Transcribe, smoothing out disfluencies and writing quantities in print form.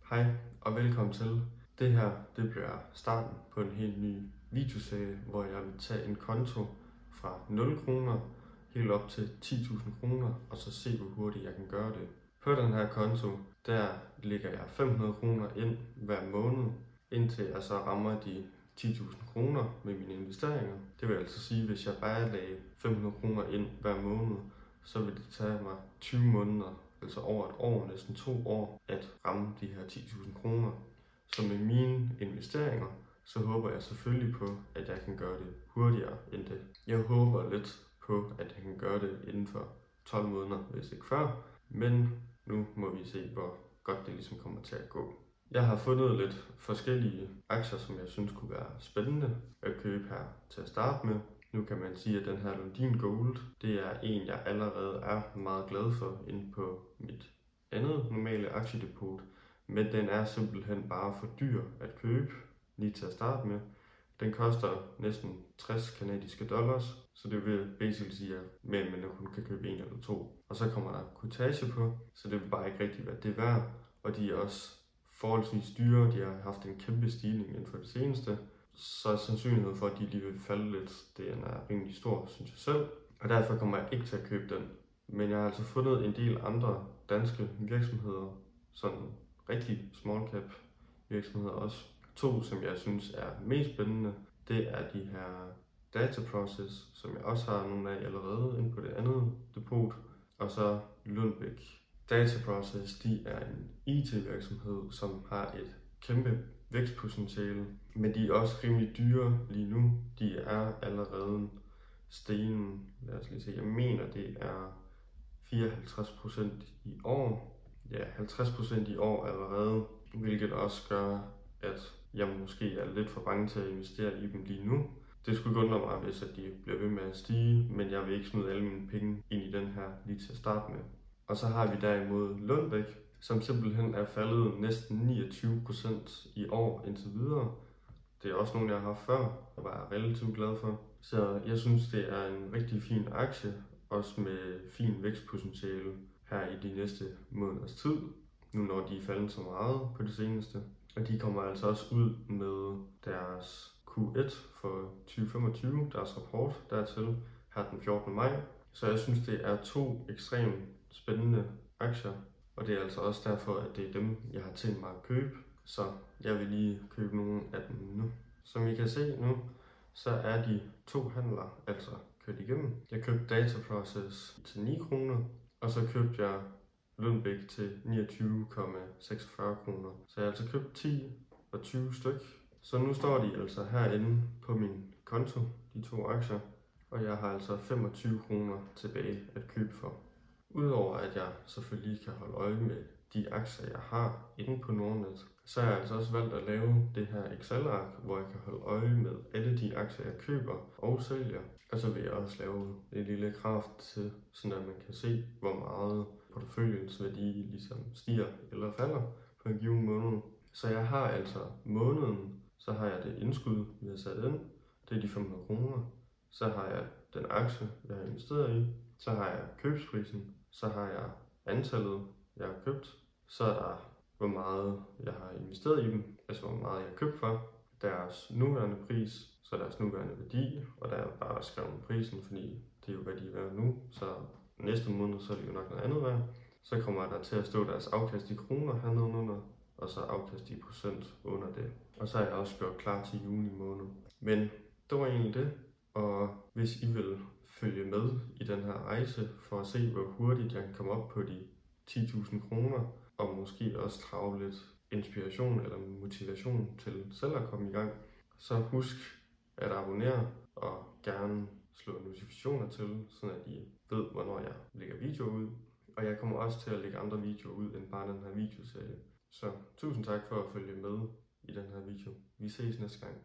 Hej og velkommen til. Det her bliver starten på en helt ny videoserie, hvor jeg vil tage en konto fra 0 kroner helt op til 10.000 kroner, og så se hvor hurtigt jeg kan gøre det. På den her konto, der lægger jeg 500 kroner ind hver måned, indtil jeg så rammer de 10.000 kroner med mine investeringer. Det vil altså sige, at hvis jeg bare lagde 500 kroner ind hver måned, så vil det tage mig 20 måneder, altså over et år, næsten 2 år, at ramme de her 10.000 kroner. Så med mine investeringer, så håber jeg selvfølgelig på, at jeg kan gøre det hurtigere end det. Jeg håber lidt på, at jeg kan gøre det inden for 12 måneder, hvis ikke før. Men nu må vi se, hvor godt det ligesom kommer til at gå. Jeg har fundet lidt forskellige aktier, som jeg synes kunne være spændende at købe her til at starte med. Nu kan man sige, at den her Lundin Gold, det er en, jeg allerede er meget glad for inde på mit andet normale aktiedepot. Men den er simpelthen bare for dyr at købe lige til at starte med. Den koster næsten 60 kanadiske dollars, så det vil basically sige, at man kun kan købe en eller to. Og så kommer der kortage på, så det vil bare ikke rigtig være det værd. Og de er også forholdsvis dyre. De har haft en kæmpe stigning inden for det seneste. Så sandsynligheden for, at de lige vil falde lidt, den er rimelig stor, synes jeg selv. Og derfor kommer jeg ikke til at købe den. Men jeg har altså fundet en del andre danske virksomheder, sådan rigtig small cap virksomheder også. 2, som jeg synes er mest spændende, det er de her Data Process, som jeg også har nogle af allerede inde på det andet depot. Og så Lundbeck. Data Process, de er en IT-virksomhed, som har et kæmpe vækstpotentiale, men de er også rimelig dyre lige nu. De er allerede stenen, lad os lige se, jeg mener det er 54% i år. Ja, 50% i år allerede, hvilket også gør, at jeg måske er lidt for bange til at investere i dem lige nu. Det skulle ikke undre mig, hvis at de bliver ved med at stige, men jeg vil ikke smide alle mine penge ind i den her lige til at starte med. Og så har vi derimod Lundbeck, som simpelthen er faldet næsten 29% i år indtil videre. Det er også nogle, jeg har haft før, og var relativt glad for. Så jeg synes, det er en rigtig fin aktie, også med fin vækstpotentiale her i de næste måneders tid, nu når de er faldet så meget på det seneste. Og de kommer altså også ud med deres Q1 for 2025, deres rapport dertil, her den 14. maj. Så jeg synes, det er 2 ekstremt spændende aktier, og det er altså også derfor, at det er dem, jeg har tænkt mig at købe. Så jeg vil lige købe nogle af dem nu. Som I kan se nu, så er de 2 handler altså kørt igennem. Jeg købte Data Process til 9 kroner, og så købte jeg Lundbeck til 29,46 kroner. Så jeg har altså købt 10 og 20 styk. Så nu står de altså herinde på min konto, de 2 aktier, og jeg har altså 25 kroner tilbage at købe for. Udover at jeg selvfølgelig kan holde øje med de aktier, jeg har inde på Nordnet, så har jeg altså også valgt at lave det her Excel-ark, hvor jeg kan holde øje med alle de aktier, jeg køber og sælger. Og så vil jeg også lave et lille graf til, sådan at man kan se, hvor meget porteføljens værdi ligesom stiger eller falder på en given måned. Så jeg har altså måneden, så har jeg det indskud, vi har sat ind, det er de 500 kroner. Så har jeg den aktie, jeg har investeret i, så har jeg købsprisen, så har jeg antallet, jeg har købt, så er der, hvor meget jeg har investeret i dem, altså hvor meget jeg har købt for, deres nuværende pris, så deres nuværende værdi, og der er bare skrevet prisen, fordi det er jo, hvad de er værd nu, så næste måned, så er det jo nok noget andet værd. Så kommer der til at stå deres afkast i kroner hernede under, og så afkast i procent under det. Og så er jeg også gjort klar til juni måned. Men det var egentlig det, og hvis I vil følge med i den her rejse for at se, hvor hurtigt jeg kan komme op på de 10.000 kroner, og måske også trage lidt inspiration eller motivation til selv at komme i gang, så husk at abonnere og gerne slå notifikationer til, så at I ved, hvornår jeg lægger videoer ud. Og jeg kommer også til at lægge andre videoer ud end bare den her videoserie. Så tusind tak for at følge med i den her video. Vi ses næste gang.